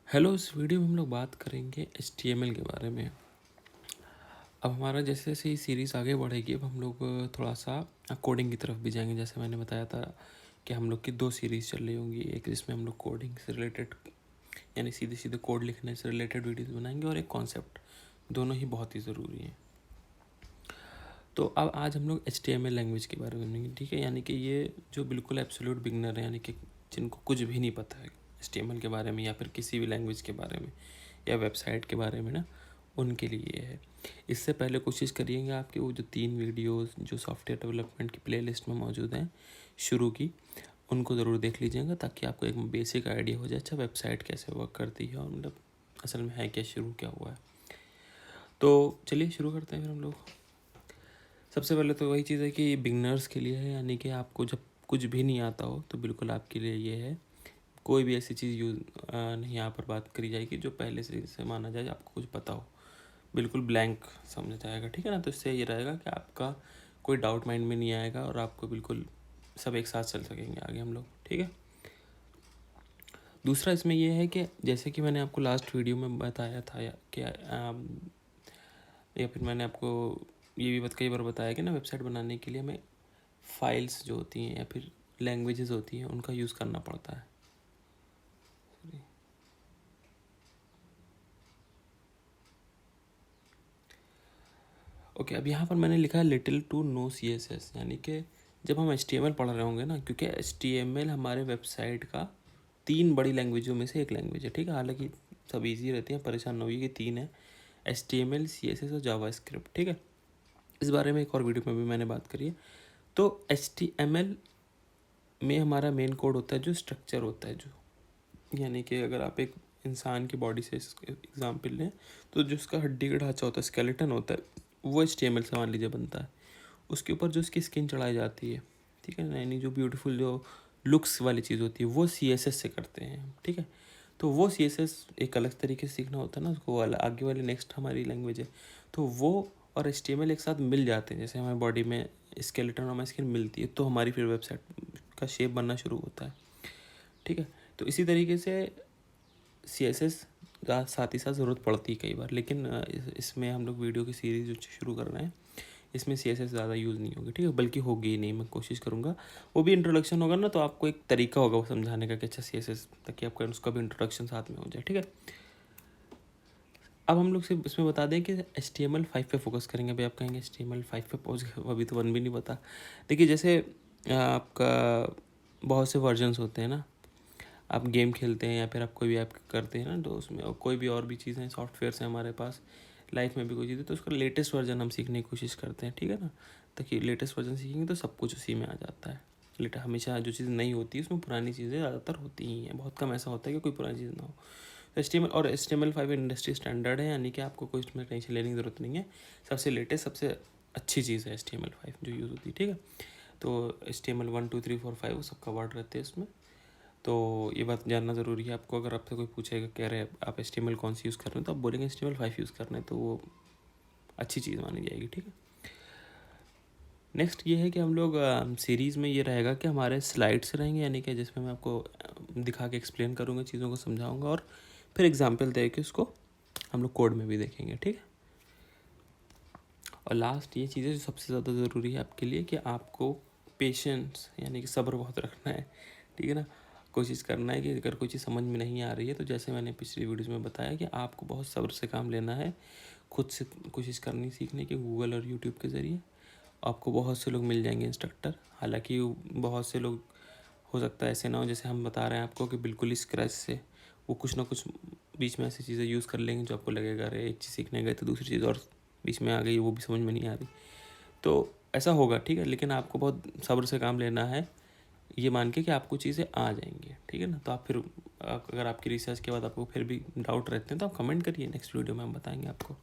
Hello, इस video में हम लोग बात करेंगे HTML के बारे में। अब हमारा जैसे जैसे ये सीरीज़ आगे बढ़ेगी, अब हम लोग थोड़ा सा कोडिंग की तरफ भी जाएंगे। जैसे मैंने बताया था कि हम लोग की 2 सीरीज़ चल रही होंगी। एक जिसमें हम लोग कोडिंग से रिलेटेड यानी सीधे सीधे कोड लिखने से रिलेटेड वीडियोज़ बनाएंगे, और एक कॉन्सेप्ट, दोनों ही बहुत ही ज़रूरी हैं। तो अब आज हम लोग HTML लैंग्वेज के बारे में जानेंगे, ठीक है। यानी कि ये जो बिल्कुल एब्सोल्यूट बिगनर है, यानी कि जिनको कुछ भी नहीं पता है HTML के बारे में या फिर किसी भी लैंग्वेज के बारे में या वेबसाइट के बारे में ना, उनके लिए ये है। इससे पहले कोशिश करिएगा आपके वो जो 3 वीडियोस जो सॉफ्टवेयर डेवलपमेंट की प्लेलिस्ट में मौजूद हैं शुरू की, उनको ज़रूर देख लीजिएगा, ताकि आपको एक बेसिक आइडिया हो जाए अच्छा वेबसाइट कैसे वर्क करती है और मतलब असल में है क्या, शुरू क्या हुआ है। तो चलिए शुरू करते हैं फिर हम लोग। सबसे पहले तो वही चीज़ है कि बिगनर्स के लिए है, यानी कि आपको जब कुछ भी नहीं आता हो तो बिल्कुल आपके लिए ये है। कोई भी ऐसी चीज़ यूज़ नहीं यहाँ पर बात करी जाएगी जो पहले से माना जाए आपको कुछ पता हो। बिल्कुल ब्लैंक समझा जाएगा, ठीक है ना। तो इससे ये रहेगा कि आपका कोई डाउट माइंड में नहीं आएगा और आपको बिल्कुल सब एक साथ चल सकेंगे आगे हम लोग, ठीक है। दूसरा इसमें यह है कि जैसे कि मैंने आपको लास्ट वीडियो में बताया था या फिर मैंने आपको ये भी कई बार बताया कि ना, वेबसाइट बनाने के लिए हमें फाइल्स जो होती हैं या फिर लैंग्वेजेस होती हैं उनका यूज़ करना पड़ता है। ओके, अब यहाँ पर मैंने लिखा है लिटिल टू नो CSS, यानी कि जब हम HTML पढ़ रहे होंगे ना, क्योंकि HTML हमारे वेबसाइट का 3 बड़ी लैंग्वेजों में से एक लैंग्वेज है, ठीक है। हालांकि सब इजी रहती हैं, परेशान न होइए कि 3 है, HTML, CSS और जावास्क्रिप्ट, ठीक है। इस बारे में एक और वीडियो में भी मैंने बात करी है। तो HTML में हमारा मेन कोड होता है जो स्ट्रक्चर होता है, जो यानी कि अगर आप एक इंसान की बॉडी से एग्जाम्पल लें तो जो उसका हड्डी का ढांचा होता है, स्केलेटन होता है, वो HTML से मान लीजिए बनता है। उसके ऊपर जो उसकी स्किन चढ़ाई जाती है, ठीक है ना, यानी जो ब्यूटीफुल जो लुक्स वाली चीज़ होती है वो CSS से करते हैं, ठीक है। तो वो CSS एक अलग तरीके से सीखना होता है ना उसको, वाला आगे वाली नेक्स्ट हमारी लैंग्वेज है। तो वो और HTML एक साथ मिल जाते हैं, जैसे हमारी बॉडी में स्केलेटन और हमारी स्किन मिलती है तो हमारी फिर वेबसाइट का शेप बनना शुरू होता है, ठीक है। तो इसी तरीके से CSS साथ ही साथ ज़रूरत पड़ती है कई बार, लेकिन इसमें हम लोग वीडियो की सीरीज़ जो शुरू कर रहे हैं इसमें CSS ज़्यादा यूज़ नहीं होगी, ठीक है, बल्कि होगी ही नहीं। मैं कोशिश करूँगा, वो भी इंट्रोडक्शन होगा ना, तो आपको एक तरीका होगा वो समझाने का कि अच्छा CSS, ताकि आपका उसका भी इंट्रोडक्शन साथ में हो जाए, ठीक है। अब हम लोग सिर्फ इसमें बता दें कि HTML5 पे फोकस करेंगे। भाई आप कहेंगे HTML5 पे पहुँच गए, अभी तो 1 भी नहीं पता। देखिए जैसे आपका बहुत से वर्जन्स होते हैं ना, आप गेम खेलते हैं या फिर आप कोई भी ऐप करते हैं ना, तो उसमें और कोई भी और भी चीज़ें सॉफ्टवेयर्स हैं हमारे पास, लाइफ में भी कोई चीज़ है तो उसका लेटेस्ट वर्जन हम सीखने की कोशिश करते हैं, ठीक है ना। ताकि लेटेस्ट वर्जन सीखेंगे तो सब कुछ उसी में आ जाता है। हमेशा जो चीज़ नहीं होती उसमें पुरानी चीज़ें ज़्यादातर होती ही हैं, बहुत कम ऐसा होता है कि कोई पुरानी चीज़ ना हो। तो HTML और HTML5 इंडस्ट्री स्टैंडर्ड है, यानी कि आपको कोई इसमें टेंशन लेने की ज़रूरत नहीं है। सबसे लेटेस्ट सबसे अच्छी चीज़ है HTML5 जो यूज़ होती है, ठीक है। तो HTML1 2 3 4 5 वो सब कवर्ड रहते हैं इसमें। तो ये बात जानना ज़रूरी है आपको। अगर आपसे कोई पूछेगा कह रहे हैं आप HTML कौन सी यूज़ कर रहे हैं, तो आप बोलेंगे HTML5 यूज़ करना है, तो वो अच्छी चीज़ मानी जाएगी, ठीक है। नेक्स्ट ये है कि हम लोग सीरीज़ में ये रहेगा कि हमारे स्लाइड्स रहेंगे, यानी कि जिसमें मैं आपको दिखा के एक्सप्लेन करूँगा, चीज़ों को समझाऊँगा और फिर एग्जाम्पल दे के उसको हम लोग कोड में भी देखेंगे, ठीक है। और लास्ट ये चीज़ें जो सबसे ज़्यादा ज़रूरी है आपके लिए, कि आपको पेशेंस यानी कि सब्र बहुत रखना है, ठीक है ना। कोशिश करना है कि अगर कोई चीज़ समझ में नहीं आ रही है, तो जैसे मैंने पिछली वीडियोज़ में बताया कि आपको बहुत सब्र से काम लेना है, खुद से कोशिश करनी सीखने की, गूगल और यूट्यूब के ज़रिए। आपको बहुत से लोग मिल जाएंगे इंस्ट्रक्टर, हालांकि बहुत से लोग हो सकता है ऐसे ना हो जैसे हम बता रहे हैं आपको कि बिल्कुल ही स्क्रैच से, वो कुछ ना कुछ बीच में ऐसी चीज़ें यूज़ कर लेंगे जो आपको लगेगा अरे एक चीज़ सीखने गए तो दूसरी चीज़ और बीच में आ गई, वो भी समझ में नहीं आ रही। तो ऐसा होगा, ठीक है, लेकिन आपको बहुत सब्र से काम लेना है, ये मान के कि आपको चीज़ें आ जाएंगी, ठीक है ना। तो आप फिर अगर आपकी रिसर्च के बाद आपको फिर भी डाउट रहते हैं तो आप कमेंट करिए, नेक्स्ट वीडियो में हम बताएंगे आपको,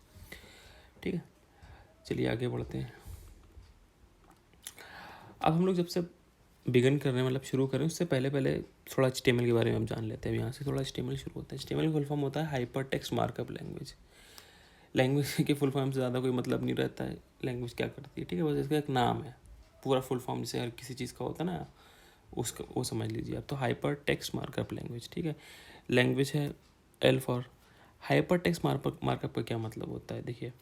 ठीक है। चलिए आगे बढ़ते हैं। अब हम लोग जब से बिगन कर रहे हैं, मतलब शुरू कर रहे हैं, उससे पहले पहले थोड़ा HTML के बारे में हम जान लेते हैं। यहाँ से थोड़ा HTML शुरू होता है। HTML फुल फॉर्म होता है hyper text markup language. Language के फुल फॉर्म से ज़्यादा कोई मतलब नहीं रहता है, लैंग्वेज क्या करती है, ठीक है, बस इसका एक नाम है। पूरा फुल फॉर्म जैसे हर किसी चीज़ का होता है ना, उसका वो समझ लीजिए आप। तो हाइपर टेक्स्ट मार्कअप लैंग्वेज, ठीक है, लैंग्वेज है L for hyper text markup का क्या मतलब होता है? देखिए,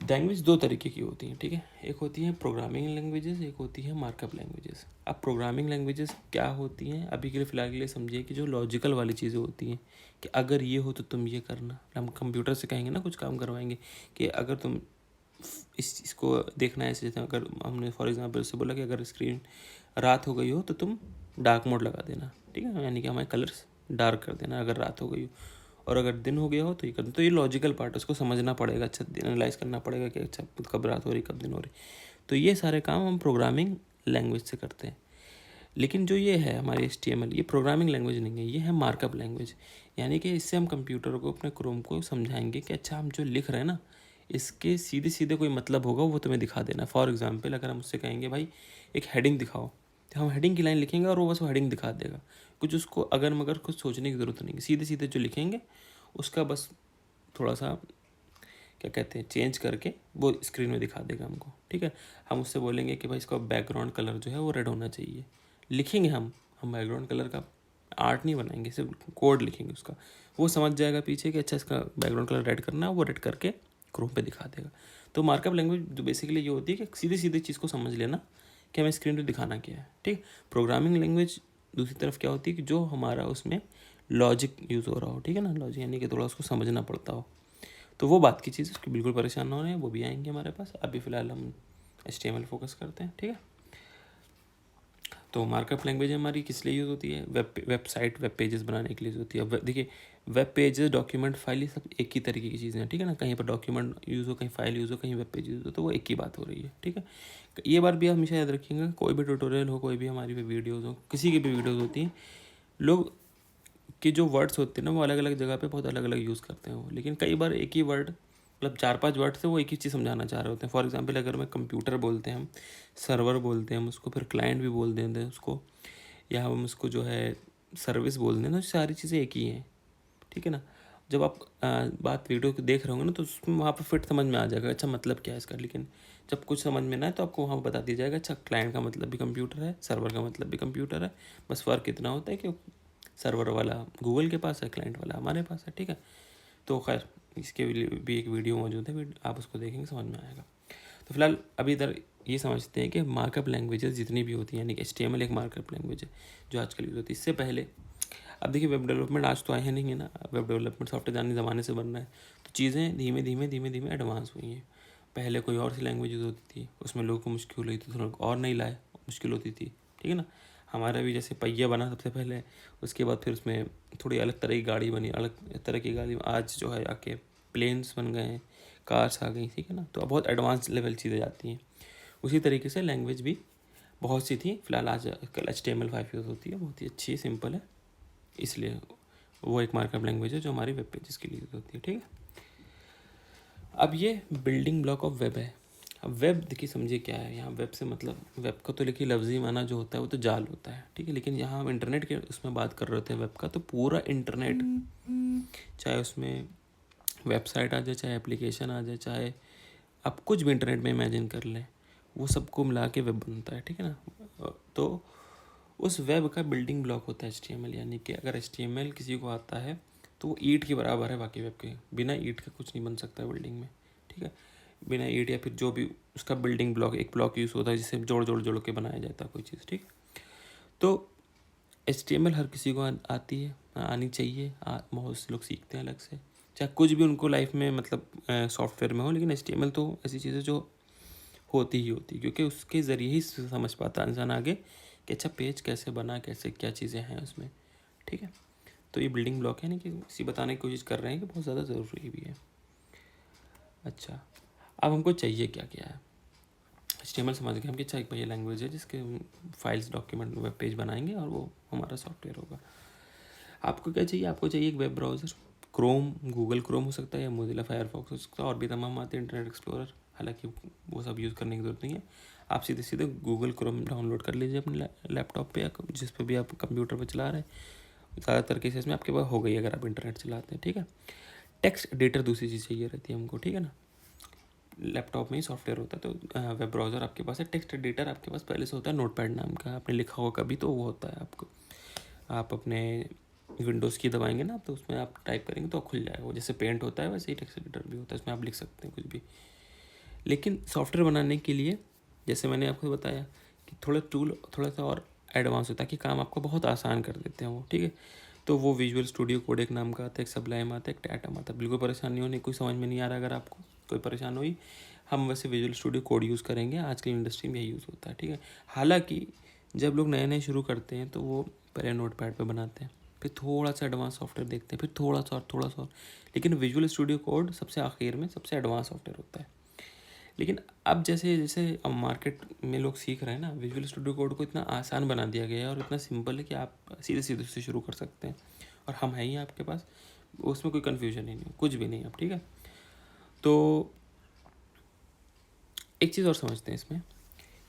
लैंग्वेज दो तरीके की होती हैं, ठीक है। एक होती है प्रोग्रामिंग लैंग्वेजेस, एक होती है मार्कअप लैंग्वेजेस। अब प्रोग्रामिंग लैंग्वेजेस क्या होती हैं, अभी के लिए फ़िलहाल के लिए समझिए कि जो लॉजिकल वाली चीज़ें होती हैं कि अगर ये हो तो तुम ये करना। हम कंप्यूटर से कहेंगे ना, कुछ काम करवाएंगे कि अगर तुम इसको देखना है, जैसे अगर हमने फॉर एग्जांपल से बोला कि अगर स्क्रीन रात हो गई हो तो तुम डार्क मोड लगा देना, ठीक है, यानी कि हमारे कलर्स डार्क कर देना अगर रात हो गई हो, और अगर दिन हो गया हो तो ये कर दो। तो ये लॉजिकल पार्ट है, उसको समझना पड़ेगा, अच्छा एनालाइज करना पड़ेगा कि अच्छा कब रात हो रही कब दिन हो रही। तो ये सारे काम हम प्रोग्रामिंग लैंग्वेज से करते हैं। लेकिन जो ये है हमारी HTML, ये प्रोग्रामिंग लैंग्वेज नहीं है, ये है मार्कअप लैंग्वेज। यानी कि इससे हम कंप्यूटर को, अपने क्रोम को समझाएंगे कि अच्छा हम जो लिख रहे हैं ना, इसके सीधे सीधे कोई मतलब होगा वो तुम्हें दिखा देना। फॉर एग्जांपल अगर हम उससे कहेंगे भाई एक हेडिंग दिखाओ, तो हम हेडिंग की लाइन लिखेंगे और वो बस वो हेडिंग दिखा देगा। कुछ उसको अगर मगर कुछ सोचने की ज़रूरत नहीं है, सीधे सीधे जो लिखेंगे उसका बस थोड़ा सा क्या कहते हैं चेंज करके वो स्क्रीन में दिखा देगा हमको, ठीक है। हम उससे बोलेंगे कि भाई इसका बैकग्राउंड कलर जो है वो रेड होना चाहिए, लिखेंगे हम बैकग्राउंड कलर का आर्ट नहीं बनाएंगे, सिर्फ कोड लिखेंगे उसका, वो समझ जाएगा पीछे कि अच्छा इसका बैकग्राउंड कलर रेड करना है, वो रेड करके क्रोम पे दिखा देगा। तो मार्कअप लैंग्वेज जो बेसिकली ये होती है कि सीधे सीधे चीज़ को समझ लेना कि हमें स्क्रीन पे दिखाना क्या है, ठीक। प्रोग्रामिंग लैंग्वेज दूसरी तरफ क्या होती है कि जो हमारा उसमें लॉजिक यूज़ हो रहा हो, ठीक है ना, लॉजिक यानी कि थोड़ा उसको समझना पड़ता हो। तो वो बात की चीज़ है, उसकी बिल्कुल परेशान ना हो रहे हैं, वो भी आएंगे हमारे पास। अभी फ़िलहाल हम HTML फोकस करते हैं, ठीक है। तो मार्कअप लैंग्वेज हमारी किस लिए यूज़ होती है? वेबसाइट वेब पेजेस बनाने के लिए यूज़ होती है। देखिए, वेब पेजेस, डॉक्यूमेंट, फाइल, ये सब एक ही तरीके की चीज़ें हैं, ठीक है ना। कहीं पर डॉक्यूमेंट यूज़ हो, कहीं फाइल यूज़ हो, कहीं वेब पेज यूज़ हो, तो वो एक ही बात हो रही है, ठीक है। ये बात भी हमेशा याद रखिएगा, कोई भी ट्यूटोरियल हो, कोई भी हमारी वीडियोज़ हो, किसी की भी वीडियोज़ होती हैं, लोग कि जो वर्ड्स होते हैं ना वो अलग अलग जगह पे बहुत अलग अलग यूज़ करते हैं वो, लेकिन कई बार एक ही वर्ड, मतलब 4-5 वर्ड से वो एक ही चीज़ समझाना चाह रहे होते हैं। फॉर एग्जांपल अगर मैं कंप्यूटर बोलते हैं, हम सर्वर बोलते हैं हम उसको, फिर क्लाइंट भी बोल देते हैं उसको, या हम उसको जो है सर्विस बोल दें ना, सारी चीज़ें एक ही हैं, ठीक है ना। जब आप बात वीडियो को देख रहे होंगे ना तो उसमें वहाँ पर फिट समझ में आ जाएगा अच्छा मतलब क्या है इसका। लेकिन जब कुछ समझ में ना है तो आपको वहाँ बता दिया जाएगा अच्छा क्लाइंट का मतलब भी कंप्यूटर है, सर्वर का मतलब भी कंप्यूटर है, बस फ़र्क इतना होता है कि सर्वर वाला गूगल के पास है, क्लाइंट वाला हमारे पास है, ठीक है। तो खैर इसके लिए भी एक वीडियो मौजूद है, आप उसको देखेंगे समझ में आएगा। तो फिलहाल अभी इधर ये समझते हैं कि मार्कअप लैंग्वेजेस जितनी भी होती हैं, यानी कि HTML एक मार्कअप लैंग्वेज है जो आजकल यूज़ होती है। इससे पहले अब देखिए वेब डेवलपमेंट आज तो आए हैं नहीं है ना, वेब डेवलपमेंट सॉफ्टवेयर जाने ज़माने से बन रहा है, तो चीज़ें धीमे धीमे धीमे धीमे एडवांस हुई हैं। पहले कोई और सी लैंग्वेज यूज़ होती थी, उसमें लोगों को मुश्किल हुई थी, तो लोग और नहीं लाए, मुश्किल होती थी, ठीक है ना। हमारा भी जैसे पहिया बना सबसे पहले, उसके बाद फिर उसमें थोड़ी अलग तरह की गाड़ी बनी, अलग तरह की गाड़ी, आज जो है आके प्लेन्स बन गए हैं, कार्स आ गई, ठीक है ना। तो अब बहुत एडवांस लेवल चीज़ें जाती हैं। उसी तरीके से लैंग्वेज भी बहुत सी थी, फिलहाल आज कल HTML5 यूज़ होती है, बहुत ही अच्छी सिंपल है, इसलिए वो एक मार्कअप लैंग्वेज है जो हमारी वेब पेजेस के लिए यूज़ होती है, ठीक है। अब ये बिल्डिंग ब्लॉक ऑफ वेब है। अब वेब देखिए समझिए क्या है, यहाँ वेब से मतलब वेब का तो लिखिए लफ्ज़ी माना जो होता है वो तो जाल होता है, ठीक है। लेकिन यहाँ हम इंटरनेट के उसमें बात कर रहे थे वेब का, तो पूरा इंटरनेट, चाहे उसमें वेबसाइट आ जाए, चाहे एप्लीकेशन आ जाए, चाहे आप कुछ भी इंटरनेट में इमेजिन कर लें, वो सबको मिला के वेब बनता है, ठीक है ना। तो उस वेब का बिल्डिंग ब्लॉक होता है HTML, यानी कि अगर HTML किसी को आता है तो वो ईंट के बराबर है बाकी वेब के, बिना ईंट का कुछ नहीं बन सकता बिल्डिंग में, ठीक है। बिना ईंट या फिर जो भी उसका बिल्डिंग ब्लॉक, एक ब्लॉक यूज़ होता है जिससे जोड़ जोड़ जोड़ के बनाया जाता है कोई चीज़, ठीक है। तो HTML हर किसी को आती है, आनी चाहिए, बहुत से लोग सीखते हैं अलग से, चाहे कुछ भी उनको लाइफ में मतलब सॉफ्टवेयर में हो, लेकिन HTML तो ऐसी चीज़ है जो होती ही होती है, क्योंकि उसके ज़रिए ही समझ पाता है इंसान आगे कि अच्छा पेज कैसे बना, कैसे क्या चीज़ें हैं उसमें, ठीक है। तो ये बिल्डिंग ब्लॉक है, नहीं कि इसी बताने की कोशिश कर रहे हैं कि बहुत ज़्यादा ज़रूरी भी है। अच्छा, अब हमको चाहिए क्या क्या है। HTML समझ गए हम कि अच्छा एक भैया लैंग्वेज है जिसके फाइल्स, डॉक्यूमेंट, वेब पेज बनाएंगे और वो हमारा सॉफ्टवेयर होगा। आपको क्या चाहिए? आपको चाहिए एक web browser, Chrome, Google Chrome हो सकता है, या मोजिला फायरफॉक्स हो सकता है, और भी तमाम आते हैं, इंटरनेट एक्सप्लोरर, हालांकि वो सब यूज़ करने की ज़रूरत नहीं है। आप सीधे सीधे गूगल क्रोम डाउनलोड कर लीजिए अपने लैपटॉप पे या जिस पे भी आप कंप्यूटर पे चला रहे हैं। ज़्यादातर केसेस में आपके पास हो गई अगर आप इंटरनेट चलाते हैं, ठीक है। टेक्स्ट एडिटर दूसरी चीज़ चाहिए रहती है हमको, ठीक है ना। लैपटॉप में ही सॉफ्टवेयर होता है, तो वेब ब्राउज़र आपके पास है, टेक्स्ट एडिटर आपके पास पहले से होता है, नोटपैड नाम का, आपने लिखा होगा कभी तो वो होता है आपको, आप अपने विंडोज़ की दबाएंगे ना तो उसमें आप टाइप करेंगे तो खुल जाएगा वो, जैसे पेंट होता है वैसे ही टेक्स्ट एडिटर भी होता है, इसमें आप लिख सकते हैं कुछ भी। लेकिन सॉफ्टवेयर बनाने के लिए जैसे मैंने आपको बताया कि थोड़ा टूल थोड़ा सा और एडवांस होता है कि काम आपको बहुत आसान कर देते हैं वो, ठीक है। तो वो विजुअल स्टूडियो कोड एक नाम का आता है, एक सबलाइम आता है, एक टैटम आता है। बिल्कुल परेशान नहीं होने, कोई समझ में नहीं आ रहा अगर आपको कोई परेशान हुई, हम वैसे विजुअल स्टूडियो कोड यूज़ करेंगे, आजकल इंडस्ट्री में यही यूज़ होता है, ठीक है। हालांकि जब लोग नए नए शुरू करते हैं तो वो पहले नोटपैड पे बनाते हैं, फिर थोड़ा सा एडवांस सॉफ्टवेयर देखते हैं, फिर थोड़ा सा और थोड़ा सा और, लेकिन विजुअल स्टूडियो कोड सबसे आखिर में सबसे एडवांस सॉफ्टवेयर होता है। लेकिन अब जैसे जैसे अब मार्केट में लोग सीख रहे हैं ना, विजुअल स्टूडियो कोड को इतना आसान बना दिया गया है और इतना सिंपल है कि आप सीधे सीधे उससे शुरू कर सकते हैं, और हम हैं ही आपके पास, उसमें कोई कन्फ्यूजन ही नहीं, कुछ भी नहीं अब, ठीक है। तो एक चीज़ और समझते हैं इसमें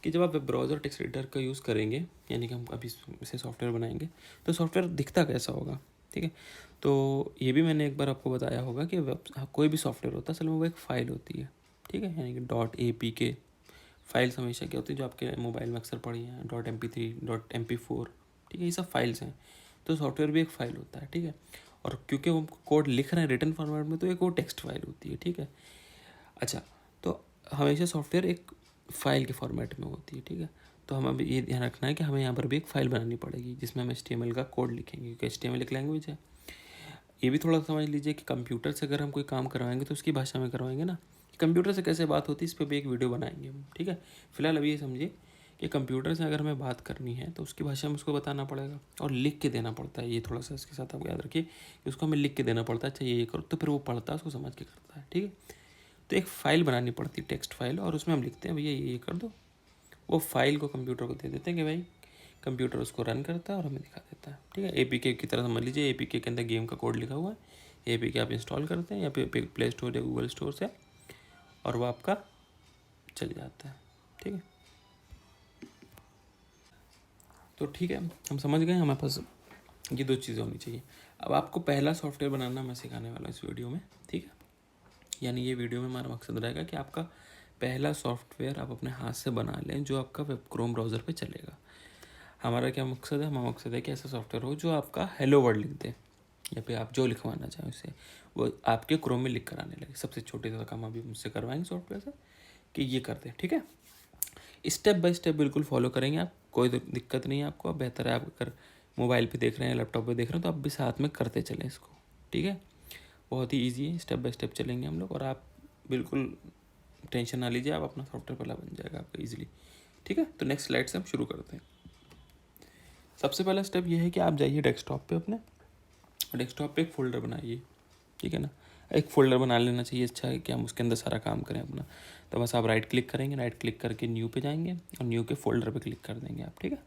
कि जब आप वेब ब्राउज़र टेक्स्ट एडिटर का यूज़ करेंगे, यानी कि हम अभी इसे सॉफ्टवेयर बनाएंगे, तो सॉफ्टवेयर दिखता कैसा होगा, ठीक है। तो ये भी मैंने एक बार आपको बताया होगा कि कोई भी सॉफ्टवेयर होता है असल में वो एक फ़ाइल होती है, ठीक है, यानी कि .apk फाइल्स हमेशा क्या होती है जो आपके मोबाइल में अक्सर पड़ी हैं, .mp3 .mp4, ठीक है, ये सब फाइल्स हैं। तो सॉफ्टवेयर भी एक फ़ाइल होता है, ठीक है। और क्योंकि वो कोड लिख रहे हैं रिटन फॉर्मेट में, तो एक वो टेक्स्ट फाइल होती है, ठीक है। अच्छा, तो हमेशा सॉफ्टवेयर एक फ़ाइल के फॉर्मेट में होती है, ठीक है। तो हमें ये ध्यान रखना है कि हमें यहाँ पर भी एक फ़ाइल बनानी पड़ेगी जिसमें हम HTML का कोड लिखेंगे, क्योंकि HTML एक लैंग्वेज है। ये भी थोड़ा समझ लीजिए कि कंप्यूटर से अगर हम कोई काम करवाएंगे तो उसकी भाषा में करवाएंगे ना, कंप्यूटर से कैसे बात होती है इस पर भी एक वीडियो बनाएंगे हम, ठीक है। फिलहाल अभी ये समझिए कि कंप्यूटर से अगर हमें बात करनी है तो उसकी भाषा में उसको बताना पड़ेगा और लिख के देना पड़ता है। ये थोड़ा सा इसके साथ आप याद रखिए कि उसको हमें लिख के देना पड़ता है, अच्छा ये करो, तो फिर वो पढ़ता है, उसको समझ के करता है, ठीक है। तो एक फ़ाइल बनानी पड़ती है, टेक्स्ट फाइल, और उसमें हम लिखते हैं भैया ये कर दो, वो फाइल को कंप्यूटर को दे देते हैं कि भाई कंप्यूटर उसको रन करता है और हमें दिखा देता है, ठीक है। APK की तरह समझ लीजिए, APK के अंदर गेम का कोड लिखा हुआ है, APK आप इंस्टॉल करते हैं या फिर प्ले स्टोर या गूगल स्टोर से, और वो आपका चल जाता है, ठीक है। तो ठीक है, हम समझ गए, हमारे पास ये दो चीज़ें होनी चाहिए। अब आपको पहला सॉफ्टवेयर बनाना मैं सिखाने वाला हूँ इस वीडियो में, ठीक है। यानी ये वीडियो में हमारा मकसद रहेगा कि आपका पहला सॉफ्टवेयर आप अपने हाथ से बना लें जो आपका वेब क्रोम ब्राउज़र पे चलेगा। हमारा क्या मकसद है, हमारा मकसद है कि ऐसा सॉफ्टवेयर हो जो आपका हेलो वर्ल्ड लिख दे, या फिर आप जो लिखवाना चाहें उससे वो आपके क्रोम में लिख कर आने लगे। सबसे छोटे सा काम अभी मुझसे करवाएंगे सॉफ्टवेयर से कि ये कर दें, ठीक है। स्टेप बाय स्टेप बिल्कुल फॉलो करेंगे आप, कोई दिक्कत नहीं है आपको। अब बेहतर है आप अगर मोबाइल पे देख रहे हैं, लैपटॉप पे देख रहे हैं, तो आप भी साथ में करते चलें इसको, ठीक है। बहुत ही ईजी है, स्टेप बाय स्टेप चलेंगे हम लोग, और आप बिल्कुल टेंशन ना लीजिए, आप अपना सॉफ्टवेयर पहला बन जाएगा आपका ईजिली, ठीक है। तो नेक्स्ट स्लाइड से हम शुरू करते हैं। सबसे पहला स्टेप ये है कि आप जाइए डेस्कटॉप पे अपने, डेस्कटॉप पे एक फ़ोल्डर बनाइए, ठीक है ना। एक फ़ोल्डर बना लेना चाहिए, अच्छा है कि हम उसके अंदर सारा काम करें अपना। तो बस आप राइट क्लिक करेंगे, राइट क्लिक करके न्यू पे जाएंगे और न्यू के फ़ोल्डर पे क्लिक कर देंगे आप, ठीक है।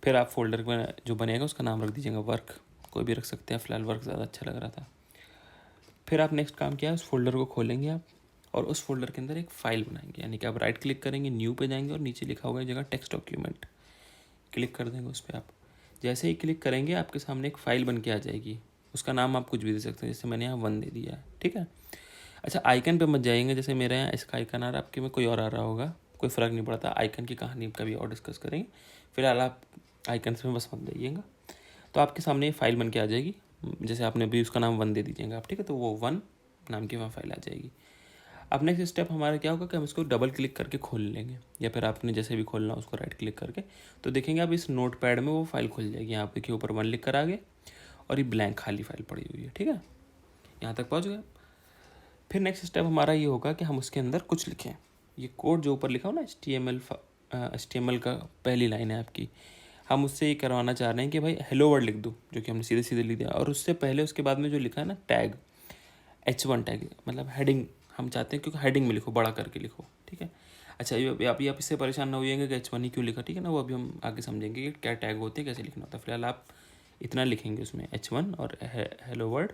फिर आप फोल्डर में जो बनेगा उसका नाम रख दीजिएगा वर्क, कोई भी रख सकते हैं, फिलहाल वर्क ज़्यादा अच्छा लग रहा था। फिर आप नेक्स्ट काम किया है, उस फोल्डर को खोलेंगे आप और उस फोल्डर के अंदर एक फ़ाइल बनाएंगे, यानी कि आप राइट क्लिक करेंगे, न्यू पे जाएंगे और नीचे लिखा होगा जगह टेक्स्ट डॉक्यूमेंट, क्लिक कर देंगे उस पर। आप जैसे ही क्लिक करेंगे आपके सामने एक फ़ाइल बन के आ जाएगी, उसका नाम आप कुछ भी दे सकते हैं, जैसे मैंने यहाँ 1 दे दिया है, ठीक है। अच्छा, आइकन पे मत जाएंगे, जैसे मेरे यहाँ इसका आइकन आ रहा है, आपके में कोई और आ रहा होगा, कोई फ़र्क नहीं पड़ता। आइकन की कहानी कभी और डिस्कस करेंगे, फिलहाल आप आइकन से बस मत जाइएगा। तो आपके सामने ये फाइल बन के आ जाएगी, जैसे आपने अभी उसका नाम 1 दे दीजिएगा आप, ठीक है। तो वो 1 नाम की वहाँ फाइल आ जाएगी। अब नेक्स्ट स्टेप हमारा क्या होगा कि हम इसको डबल क्लिक करके खोल लेंगे, या फिर आपने जैसे भी खोलना उसको राइट क्लिक करके, तो देखेंगे आप इस नोट पैड में वो फाइल खुल जाएगी। यहाँ पे के ऊपर 1 लिख कर आ गए और ये ब्लैंक खाली फाइल पड़ी हुई है, ठीक है। यहाँ तक पहुँच गए। फिर नेक्स्ट स्टेप हमारा ये होगा कि हम उसके अंदर कुछ लिखें। ये कोड जो ऊपर लिखा हो ना, HTML का पहली लाइन है आपकी, हम उससे ये करवाना चाह रहे हैं कि भाई हेलो वर्ड लिख दो, जो कि हमने सीधे सीधे लिख दिया, और उससे पहले उसके बाद में जो लिखा है ना टैग, H1 टैग, मतलब हेडिंग हम चाहते हैं, क्योंकि हेडिंग में लिखो, बड़ा करके लिखो, ठीक है। अच्छा, ये आप इससे परेशान ना होइएगा कि H1 ही क्यों लिखा, ठीक है ना, वो अभी हम आगे समझेंगे कि क्या टैग होते हैं, कैसे लिखना होता है। फिलहाल आप इतना लिखेंगे उसमें H1 और हेलो वर्ड,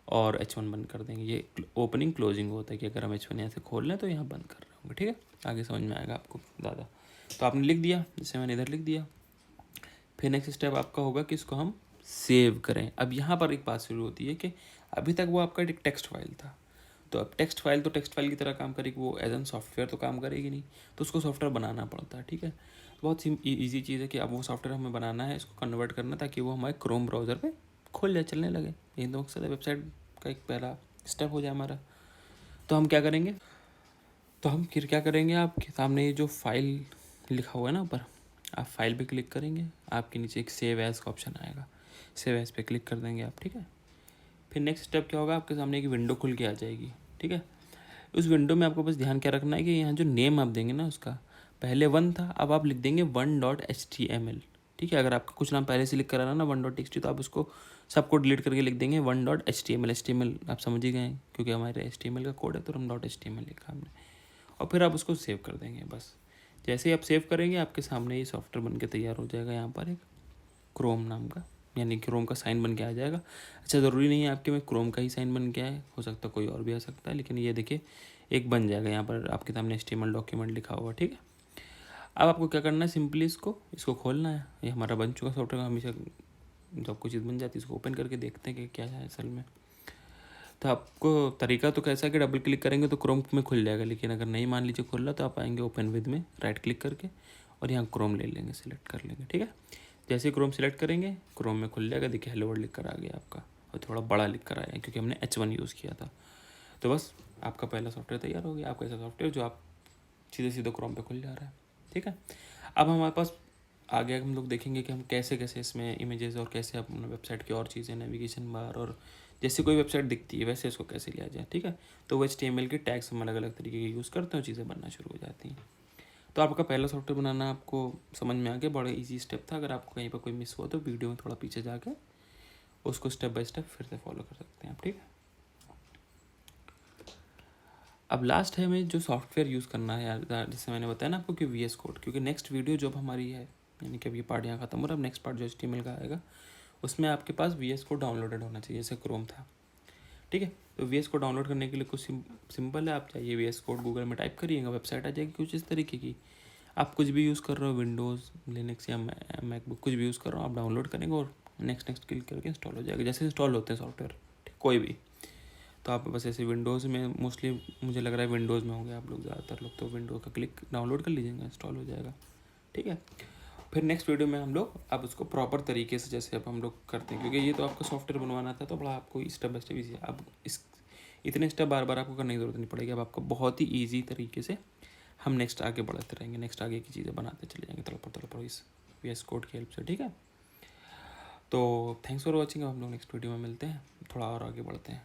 और H1 बंद कर देंगे। ये ओपनिंग क्लोजिंग होता है कि अगर हम H1 यहाँ से खोल लें तो यहाँ बंद कर रहे होंगे, ठीक है। आगे समझ में आएगा आपको ज़्यादा। तो आपने लिख दिया, जैसे मैंने इधर लिख दिया। फिर नेक्स्ट स्टेप आपका होगा कि इसको हम सेव करें। अब यहाँ पर एक बात शुरू होती है कि अभी तक वो आपका एक टेक्स्ट फाइल था, तो अब टेक्स्ट फाइल की तरह काम करेगी, वो एज एन सॉफ्टवेयर तो काम करेगी नहीं, तो उसको सॉफ्टवेयर बनाना पड़ता है, ठीक है। बहुत ईजी चीज़ है कि अब वो सॉफ्टवेयर हमें बनाना है, इसको कन्वर्ट करना ताकि वो हमारे क्रोम ब्राउज़र पे खुल जाए, चलने लगे। यही तो मकसद है, वेबसाइट का एक पहला स्टेप हो जाए हमारा। तो हम क्या करेंगे, आपके सामने ये जो फाइल लिखा हुआ है ना ऊपर, आप फाइल पे क्लिक करेंगे, आपके नीचे एक सेव एज़ का ऑप्शन आएगा, सेव एज़ पे क्लिक कर देंगे आप, ठीक है। फिर नेक्स्ट स्टेप क्या होगा, आपके सामने एक विंडो खुल के आ जाएगी, ठीक है। उस विंडो में आपको बस ध्यान क्या रखना है कि यहाँ जो नेम आप देंगे ना उसका, पहले 1 था, अब आप लिख देंगे 1.html, ठीक है। अगर आपका कुछ नाम पहले से लिख कर आना ना 1.txt, तो आप उसको सबको डिलीट करके लिख देंगे 1.html। HTML आप समझ ही गए क्योंकि हमारे HTML का कोड है, तो हम .html लिखा हमने, और फिर आप उसको सेव कर देंगे। बस जैसे ही आप सेव करेंगे आपके सामने ये सॉफ्टवेयर बन के तैयार हो जाएगा, यहाँ पर एक क्रोम नाम का, यानी क्रोम का साइन बन के आ जाएगा। अच्छा, ज़रूरी नहीं है आपके में क्रोम का ही साइन बन के आए, हो सकता है कोई और भी आ सकता है, लेकिन ये देखिए एक बन जाएगा यहाँ पर आपके सामने HTML डॉक्यूमेंट लिखा हुआ, ठीक है। अब आपको क्या करना है, सिंपली इसको खोलना है। ये हमारा बन चुका सॉफ्टवेयर, हमेशा जब कोई चीज़ बन जाती है इसको ओपन करके देखते हैं कि क्या है असल में। तो आपको तरीका तो कैसा है कि डबल क्लिक करेंगे तो क्रोम में खुल जाएगा, लेकिन अगर नहीं मान लीजिए खुल रहा तो आप आएंगे ओपन विद में, राइट क्लिक करके और यहाँ क्रोम ले लेंगे, सिलेक्ट कर लेंगे, ठीक है। जैसे क्रोम सेलेक्ट करेंगे क्रोम में खुल जाएगा, देखिए हेलो वर्ल्ड लिख कर आ गया आपका, और थोड़ा बड़ा लिख कर आया क्योंकि हमने H1 यूज़ किया था। तो बस आपका पहला सॉफ्टवेयर तैयार हो गया, आपका ऐसा सॉफ्टवेयर जो आप सीधे सीधे क्रोम पे खुल जा रहा है, ठीक है। अब हमारे पास आगे हम लोग देखेंगे कि हम कैसे कैसे इसमें इमेजेस और कैसे अपने वेबसाइट की और चीज़ें, नेविगेशन बार और जैसे कोई वेबसाइट दिखती है वैसे इसको कैसे लिया जाए, ठीक है। तो वो HTML के टैग्स हम अलग अलग तरीके के यूज़ करते हैं, चीज़ें बनना शुरू हो जाती हैं। तो आपका पहला सॉफ्टवेयर बनाना आपको समझ में आ गया, बड़ा इजी स्टेप था। अगर आपको कहीं पर कोई मिस हुआ तो वीडियो में थोड़ा पीछे जाके उसको स्टेप बाय स्टेप फिर से फॉलो कर सकते हैं आप, ठीक है। अब लास्ट है हमें जो सॉफ्टवेयर यूज़ करना है यार, जैसे मैंने बताया ना आपको कि VS कोड, क्योंकि नेक्स्ट वीडियो जब हमारी है, यानी कि अब ये पार्ट यहाँ खत्म हो रहा है, अब नेक्स्ट पार्ट जो HTML का आएगा उसमें आपके पास VS कोड डाउनलोडेड होना चाहिए, जैसे क्रोम था, ठीक है। तो VS कोड डाउनलोड करने के लिए कुछ सिंपल है, आप चाहिए VS कोड गूगल में टाइप करिएगा, वेबसाइट आ जाएगी कुछ इस तरीके की। आप कुछ भी यूज़ कर रहे हो, विंडोज़, लिनक्स या मैकबुक, कुछ भी यूज़ कर रहे हो, आप डाउनलोड करेंगे और नेक्स्ट क्लिक करके इंस्टॉल हो जाएगा, जैसे इंस्टॉल होते हैं सॉफ्टवेयर, ठीक, कोई भी। तो आप बस ऐसे विंडोज़ में, मोस्टली मुझे लग रहा है विंडोज़ में होंगे आप लोग, ज़्यादातर लोग, तो विंडोज़ का क्लिक डाउनलोड कर लीजिएगा, इंस्टॉल हो जाएगा, ठीक है। फिर नेक्स्ट वीडियो में हम लोग अब उसको प्रॉपर तरीके से जैसे अब हम लोग करते हैं, क्योंकि ये तो आपका सॉफ्टवेयर बनवाना था तो बड़ा आपको स्टेप बाय स्टेप ईजी, अब इस इतने स्टेप बार बार आपको करने की जरूरत नहीं पड़ेगी, अब आपको बहुत ही ईजी तरीके से हम नेक्स्ट आगे बढ़ते रहेंगे, नेक्स्ट आगे की चीज़ें बनाते चले जाएंगे तड़पड़ इस VS कोड की हेल्प से, ठीक है। तो थैंक्स फॉर वॉचिंग, अब हम लोग नेक्स्ट वीडियो में मिलते हैं, थोड़ा और आगे बढ़ते हैं।